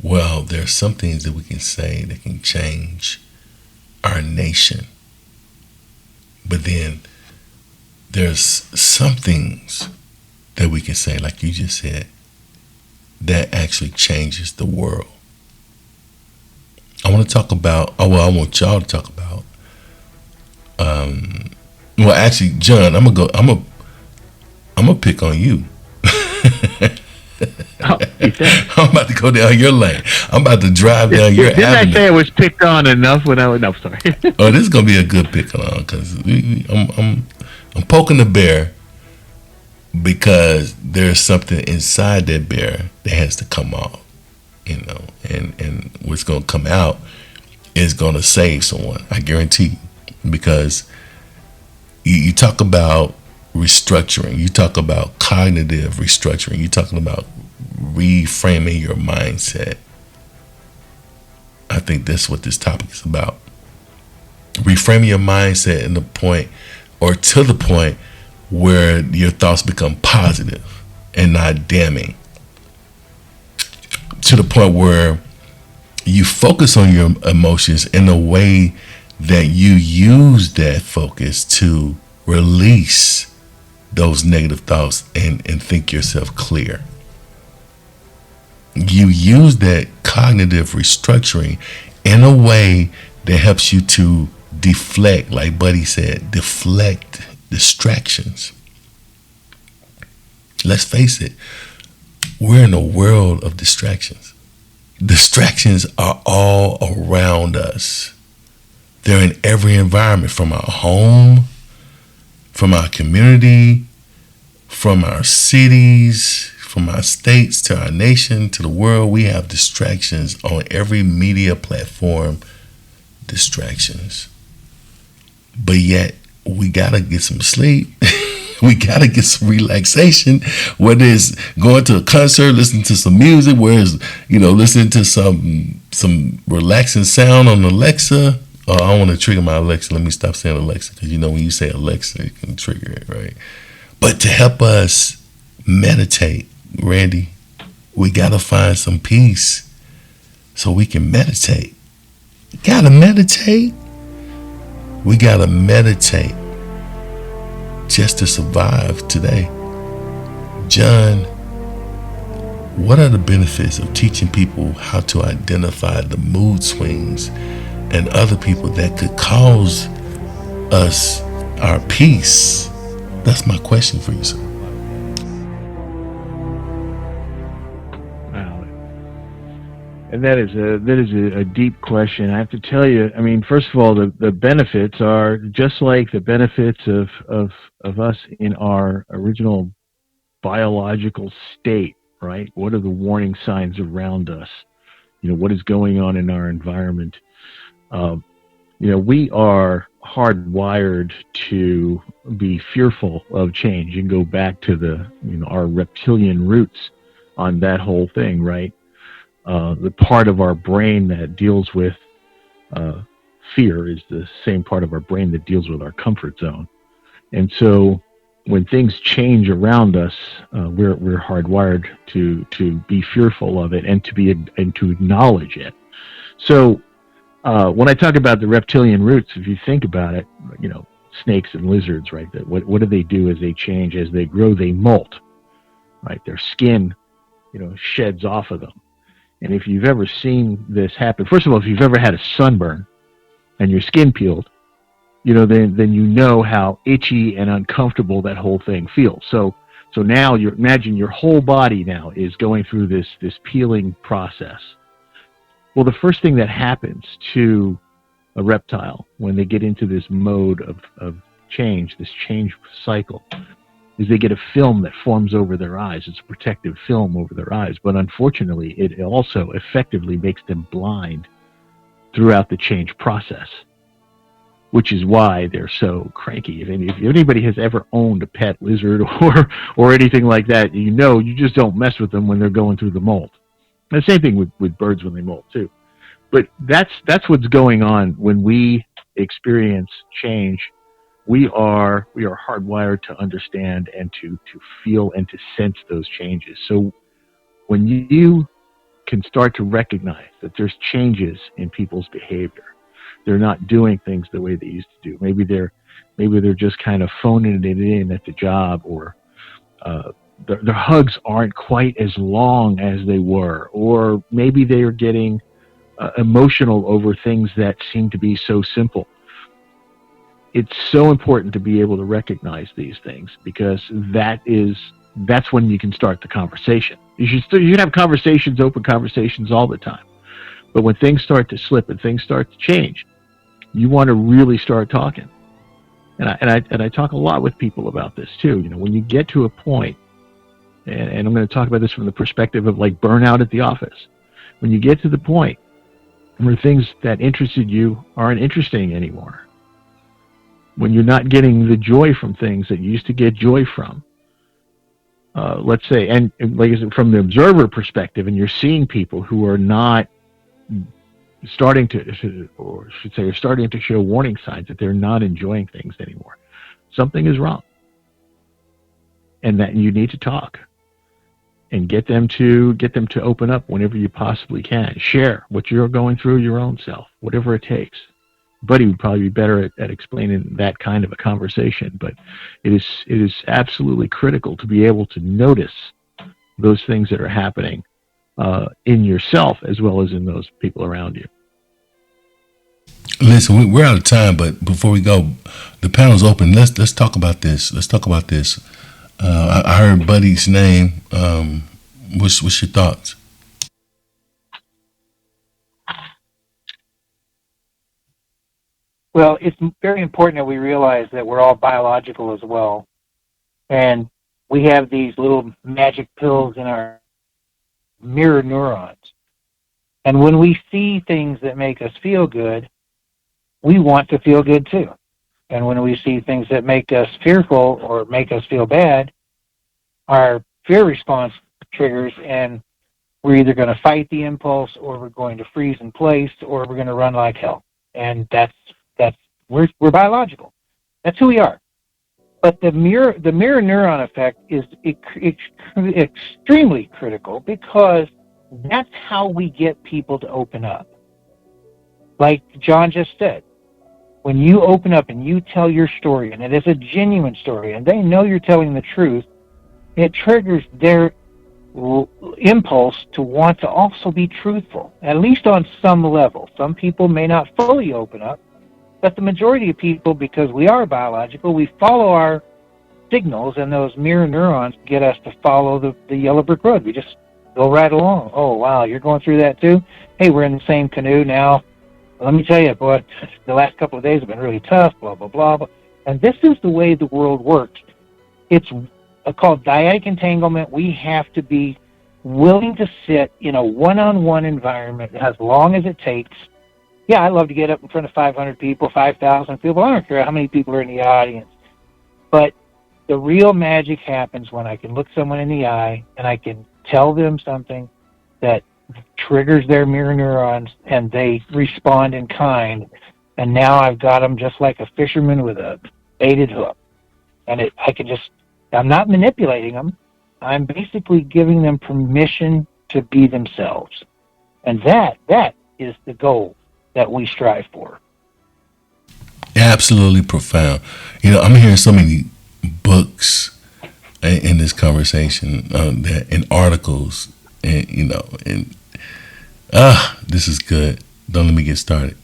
Speaker 1: Well, there's some things that we can say that can change our nation. But then there's some things that we can say, like you just said, that actually changes the world. I want to talk about, I want y'all to talk about, well, actually, John, I'm gonna pick on you. I'm about to go down your lane. I'm about to drive down your
Speaker 5: Didn't
Speaker 1: avenue.
Speaker 5: I say I was picked on enough when I was? No, sorry.
Speaker 1: Oh, this is gonna be a good pick on, because I'm poking the bear, because there's something inside that bear that has to come off, and what's gonna come out is gonna save someone. I guarantee you, because you talk about restructuring. You talk about cognitive restructuring. You're talking about reframing your mindset. I think that's what this topic is about. Reframing your mindset in the point, or to the point, where your thoughts become positive and not damning. To the point where you focus on your emotions in a way that you use that focus to release those negative thoughts and think yourself clear. You use that cognitive restructuring in a way that helps you to deflect, like Buddy said, deflect distractions. Let's face it, we're in a world of distractions. Distractions are all around us. They're in every environment, from our home, from our community, from our cities, from our states to our nation to the world. We have distractions on every media platform. Distractions. But yet, we gotta get some sleep. We gotta get some relaxation, whether it's going to a concert, listening to some music, whether it's, listening to some relaxing sound on Alexa. Oh, I don't want to trigger my Alexa. Let me stop saying Alexa, because when you say Alexa, it can trigger it, right? But to help us meditate, Randy, we gotta find some peace so we can meditate. Gotta meditate. We gotta meditate just to survive today. John, what are the benefits of teaching people how to identify the mood swings and other people that could cause us our peace? That's my question for you, sir.
Speaker 5: Wow. And that is a deep question. I have to tell you, first of all, the benefits are just like the benefits of us in our original biological state, right? What are the warning signs around us? What is going on in our environment? We are hardwired to be fearful of change. You can go back to our reptilian roots on that whole thing, right? The part of our brain that deals with fear is the same part of our brain that deals with our comfort zone. And so when things change around us, we're hardwired to be fearful of it and to acknowledge it. So when I talk about the reptilian roots, if you think about it, snakes and lizards, right? What do they do as they change? As they grow, they molt, right? Their skin, sheds off of them. And if you've ever seen this happen, first of all, if you've ever had a sunburn and your skin peeled, then you know how itchy and uncomfortable that whole thing feels. So now imagine your whole body now is going through this peeling process. Well, the first thing that happens to a reptile when they get into this mode of change, this change cycle, is they get a film that forms over their eyes. It's a protective film over their eyes. But unfortunately, it also effectively makes them blind throughout the change process, which is why they're so cranky. If anybody has ever owned a pet lizard or anything like that, you just don't mess with them when they're going through the molt. And the same thing with birds when they molt too. But that's what's going on when we experience change. We are hardwired to understand and to feel and to sense those changes. So when you can start to recognize that there's changes in people's behavior, they're not doing things the way they used to do. Maybe they're just kind of phoning it in at the job, or their hugs aren't quite as long as they were, or maybe they are getting emotional over things that seem to be so simple. It's so important to be able to recognize these things, because that's when you can start the conversation. You should have conversations, open conversations all the time. But when things start to slip and things start to change, you want to really start talking. And I talk a lot with people about this too. When you get to a point, and I'm going to talk about this from the perspective of like burnout at the office. When you get to the point where things that interested you aren't interesting anymore, when you're not getting the joy from things that you used to get joy from, let's say, and like I said, from the observer perspective, and you're seeing people who are not starting to, or should say, are starting to show warning signs that they're not enjoying things anymore. Something is wrong, and that you need to talk and get them to open up whenever you possibly can. Share what you're going through your own self, whatever it takes. Buddy would probably be better at explaining that kind of a conversation, but it is absolutely critical to be able to notice those things that are happening in yourself as well as in those people around you.
Speaker 1: Listen, we're out of time, but before we go, the panel's open. Let's talk about this. I heard Buddy's name. What's your thoughts?
Speaker 3: Well, it's very important that we realize that we're all biological as well. And we have these little magic pills in our mirror neurons. And when we see things that make us feel good, we want to feel good too. And when we see things that make us fearful or make us feel bad, our fear response triggers, and we're either going to fight the impulse, or we're going to freeze in place, or we're going to run like hell. And we're biological. That's who we are. But the mirror neuron effect is extremely critical, because that's how we get people to open up. Like John just said, when you open up and you tell your story, and it is a genuine story, and they know you're telling the truth, it triggers their impulse to want to also be truthful, at least on some level. Some people may not fully open up, but the majority of people, because we are biological, we follow our signals, and those mirror neurons get us to follow the yellow brick road. We just go right along. Oh, wow, you're going through that too? Hey, we're in the same canoe now. Let me tell you, boy, the last couple of days have been really tough, blah, blah, blah. And this is the way the world works. It's called dyadic entanglement. We have to be willing to sit in a one-on-one environment as long as it takes. Yeah, I love to get up in front of 500 people, 5,000 people. I don't care how many people are in the audience. But the real magic happens when I can look someone in the eye and I can tell them something that triggers their mirror neurons, and they respond in kind. And now I've got them just like a fisherman with a baited hook. And I'm not manipulating them. I'm basically giving them permission to be themselves. And that is the goal that we strive for.
Speaker 1: Absolutely profound. I'm hearing so many books in this conversation, and articles, and this is good. Don't let me get started.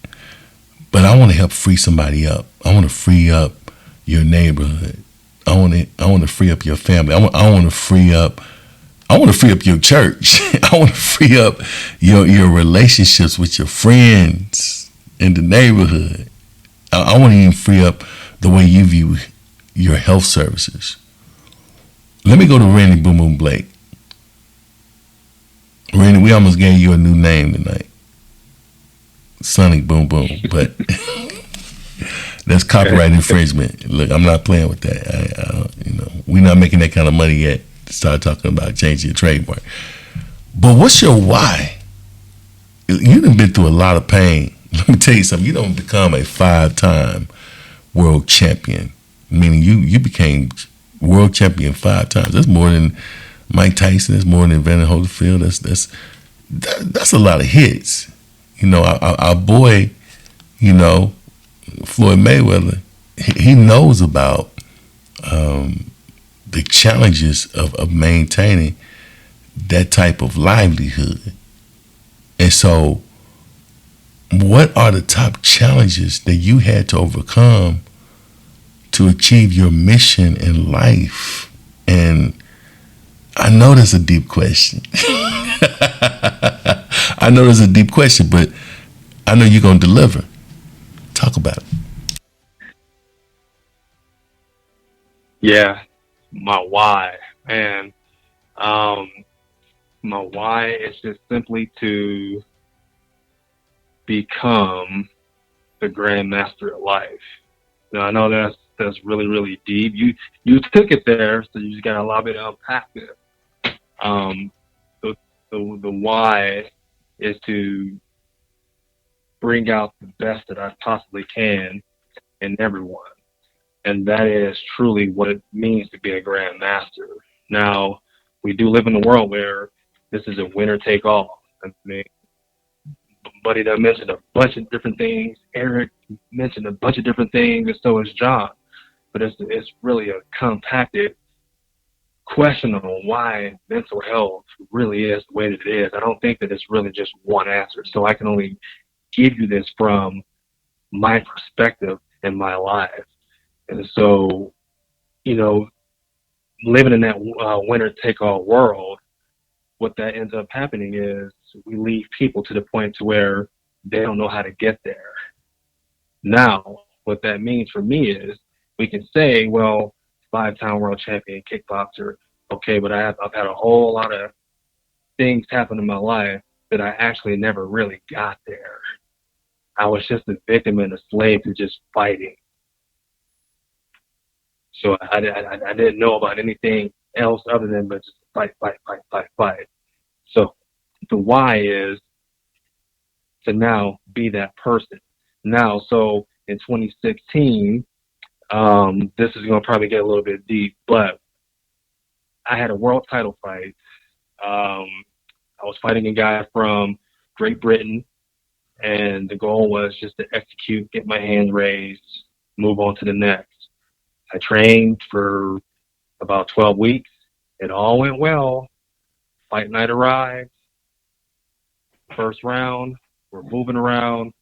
Speaker 1: But I want to help free somebody up. I want to free up your neighborhood. I want to free up your family. I want to free up your church. I want to free up your relationships with your friends in the neighborhood. I want to even free up the way you view your health services. Let me go to Randy Boom Boom Blake. Randy, we almost gave you a new name tonight, Sonic Boom Boom, but that's copyright infringement. Look, I'm not playing with that. We're not making that kind of money yet to start talking about changing your trademark. But what's your why? You done been through a lot of pain. Let me tell you something. You don't become a 5-time world champion, meaning you became world champion 5 times. That's more than Mike Tyson. That's more than Evander Holyfield. That's a lot of hits. Our boy, Floyd Mayweather, he knows about the challenges of maintaining that type of livelihood. And so, what are the top challenges that you had to overcome to achieve your mission in life? And I know that's a deep question. But I know you're going to deliver. Talk about it.
Speaker 2: Yeah, my why, man. My why is just simply to become the Grand Master of life. Now, I know that's really, really deep. You took it there, so you just got to allow me to unpack it. Um, the why is to bring out the best that I possibly can in everyone. And that is truly what it means to be a grandmaster. Now, we do live in a world where this is a winner take all. I mean, Buddy that mentioned a bunch of different things. Eric mentioned a bunch of different things, and so is John. But it's really a compacted question on why mental health really is the way that it is. I don't think that it's really just one answer. So I can only give you this from my perspective in my life. And so, living in that winner take all world, what that ends up happening is we leave people to the point to where they don't know how to get there. Now, what that means for me is we can say, well, 5-time world champion kickboxer, okay, but I've had a whole lot of things happen in my life that I actually never really got there. I was just a victim and a slave to just fighting. So I didn't know about anything else other than but just fight. So the why is to now be that person. Now, so in 2016, this is going to probably get a little bit deep, but I had a world title fight. I was fighting a guy from Great Britain, and the goal was just to execute, get my hands raised, move on to the next. I trained for about 12 weeks. It all went well. Fight night arrived. First round, we're moving around.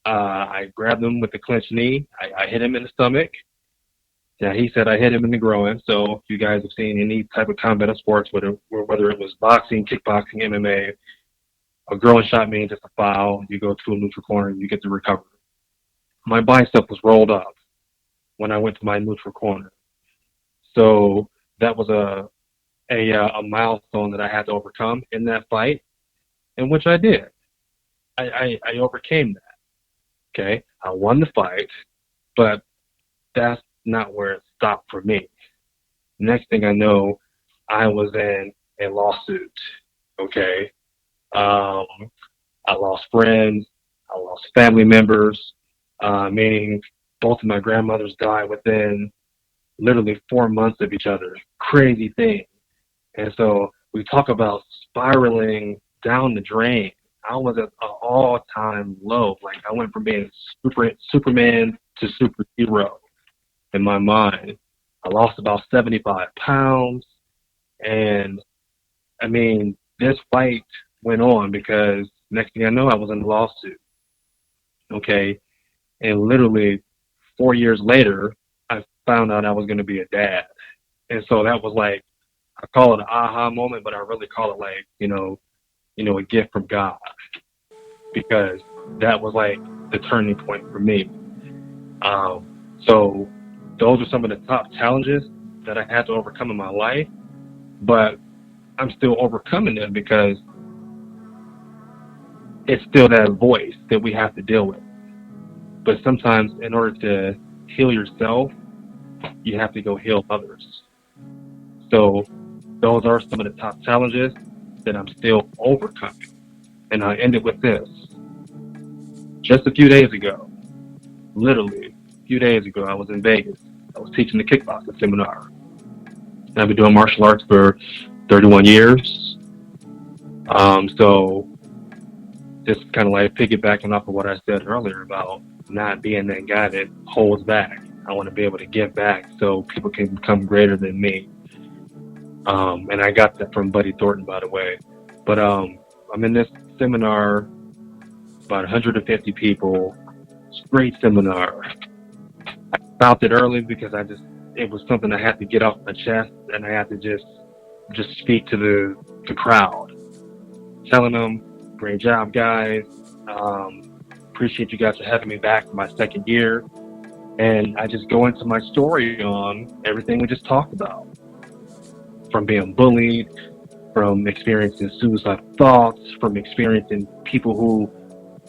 Speaker 2: I grabbed him with the clenched knee. I hit him in the stomach. Now, he said I hit him in the groin. So if you guys have seen any type of combat of sports, whether it was boxing, kickboxing, MMA, a groin shot means it's a foul. You go to a neutral corner, you get to recover. My bicep was rolled up when I went to my neutral corner. So that was a milestone that I had to overcome in that fight, in which I did. I overcame that. Okay, I won the fight, but that's not where it stopped for me. Next thing I know, I was in a lawsuit. Okay, I lost friends, I lost family members, meaning both of my grandmothers died within literally 4 months of each other. Crazy thing. And so we talk about spiraling down the drain. I was at an all-time low. Like, I went from being Superman to superhero in my mind. I lost about 75 pounds. And, I mean, this fight went on because next thing I know, I was in a lawsuit. Okay? And literally 4 years later, I found out I was going to be a dad. And so that was like, I call it an aha moment, but I really call it like, a gift from God, because that was like the turning point for me. So those are some of the top challenges that I had to overcome in my life, but I'm still overcoming them because it's still that voice that we have to deal with. But sometimes in order to heal yourself, you have to go heal others. So those are some of the top challenges that I'm still overcoming. And I ended with this. Just a few days ago, literally a few days ago, I was in Vegas. I was teaching the kickboxing seminar. And I've been doing martial arts for 31 years. So just kind of like piggybacking off of what I said earlier about not being that guy that holds back. I want to be able to give back so people can become greater than me. And I got that from Buddy Thornton, by the way. But I'm in this seminar, about 150 people, great seminar. I stopped it early because it was something I had to get off my chest, and I had to just speak to the crowd, telling them, great job, guys. Appreciate you guys for having me back for my second year. And I just go into my story on everything we just talked about. From being bullied, from experiencing suicidal thoughts, from experiencing people who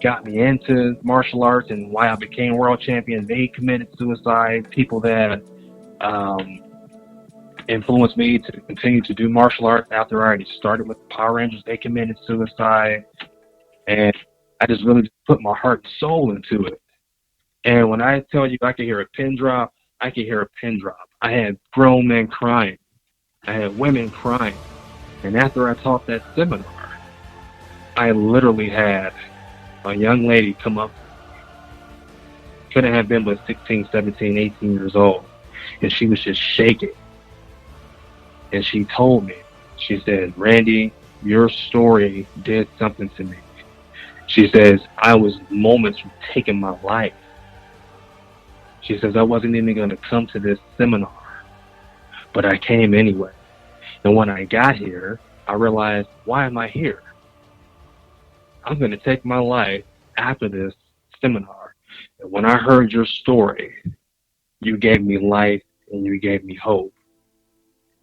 Speaker 2: got me into martial arts and why I became world champion, they committed suicide. People that influenced me to continue to do martial arts after I already started with Power Rangers, they committed suicide. And I just really put my heart and soul into it. And when I tell you I could hear a pin drop, I could hear a pin drop. I had grown men crying. I had women crying. And after I taught that seminar, I literally had a young lady come up. Couldn't have been but 16, 17, 18 years old. And she was just shaking. And she told me, she said, Randy, your story did something to me. She says, I was moments from taking my life. She says, I wasn't even going to come to this seminar, but I came anyway. And when I got here, I realized, why am I here? I'm going to take my life after this seminar. And when I heard your story, you gave me life and you gave me hope.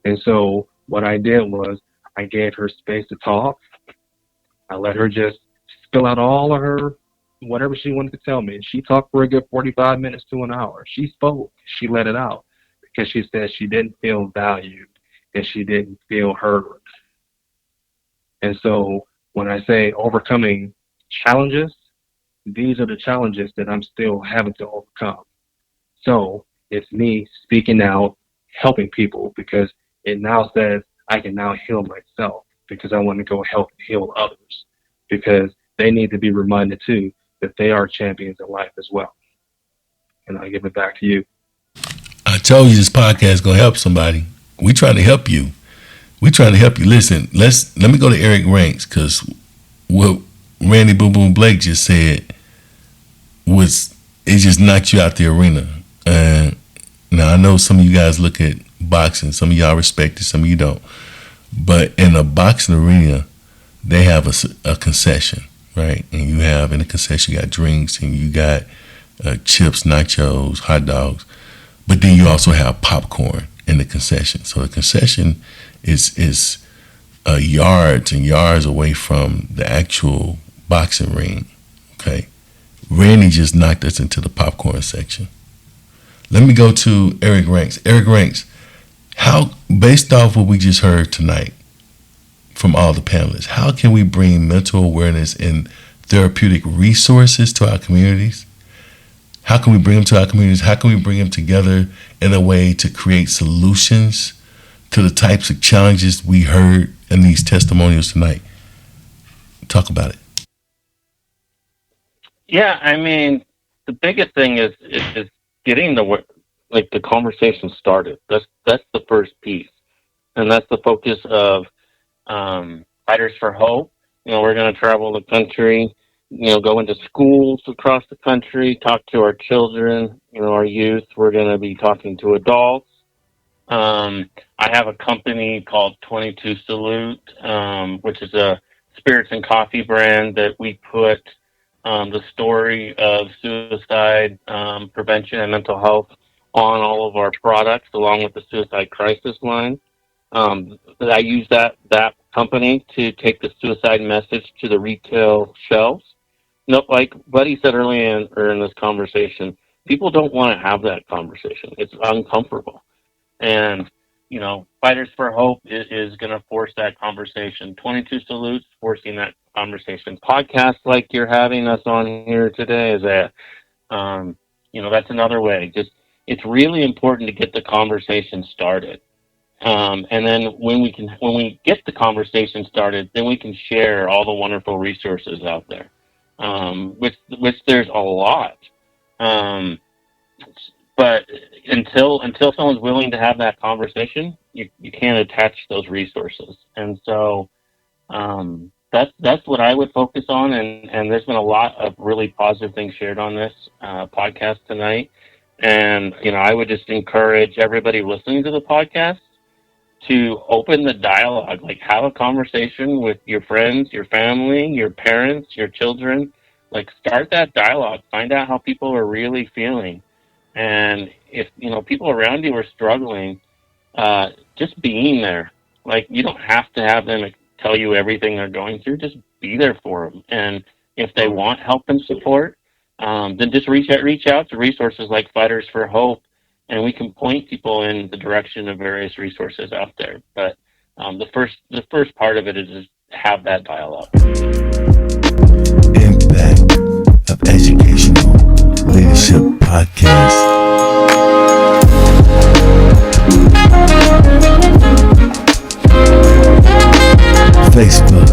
Speaker 2: And so what I did was I gave her space to talk. I let her just spill out all of her, whatever she wanted to tell me. She talked for a good 45 minutes to an hour. She spoke. She let it out because she said she didn't feel valued and she didn't feel heard. And so when I say overcoming challenges, these are the challenges that I'm still having to overcome. So it's me speaking out, helping people, because it now says I can now heal myself, because I want to go help heal others, because they need to be reminded too that they are champions in life as well. And I'll give it back to you.
Speaker 1: I told you this podcast is gonna help somebody. We trying to help you. We trying to help you. Listen, let me go to Eric Ranks, because what Randy Boom Boom Blake just said was, it just knocked you out the arena. Now I know some of you guys look at boxing, some of y'all respect it, some of you don't. But in a boxing arena, they have a concession, right? And you have, in the concession, you got drinks and you got chips, nachos, hot dogs. But then you also have popcorn in the concession. So the concession is yards and yards away from the actual boxing ring, okay? Randy just knocked us into the popcorn section. Let me go to Eric Ranks. Eric Ranks, how, based off what we just heard tonight from all the panelists, how can we bring mental awareness and therapeutic resources to our communities? How can we bring them to our communities? How can we bring them together in a way to create solutions to the types of challenges we heard in these testimonials tonight? Talk about it.
Speaker 4: Yeah, I mean, the biggest thing is getting the conversation started. That's the first piece, and that's the focus of Fighters for Hope. We're going to travel the country, go into schools across the country, talk to our children, our youth. We're going to be talking to adults. I have a company called 22 Salute, which is a spirits and coffee brand that we put the story of suicide prevention and mental health on all of our products, along with the suicide crisis line. I use that company to take the suicide message to the retail shelves. Like Buddy said earlier in this conversation, people don't want to have that conversation. It's uncomfortable. And, Fighters for Hope is going to force that conversation. 22 Salutes, forcing that conversation. Podcasts like you're having us on here today is that, that's another way. It's really important to get the conversation started. And then when we get the conversation started, then we can share all the wonderful resources out there, which there's a lot. But until someone's willing to have that conversation, you can't attach those resources. And so that's what I would focus on. And there's been a lot of really positive things shared on this podcast tonight. And I would just encourage everybody listening to the podcast to open the dialogue, like have a conversation with your friends, your family, your parents, your children. Like start that dialogue, find out how people are really feeling. And if, people around you are struggling, just being there. Like, you don't have to have them tell you everything they're going through. Just be there for them. And if they want help and support, then just reach out to resources like Fighters for Hope, and we can point people in the direction of various resources out there. But the first part of it is just have that dialogue.
Speaker 1: Impact of Educational Leadership Podcast. Facebook,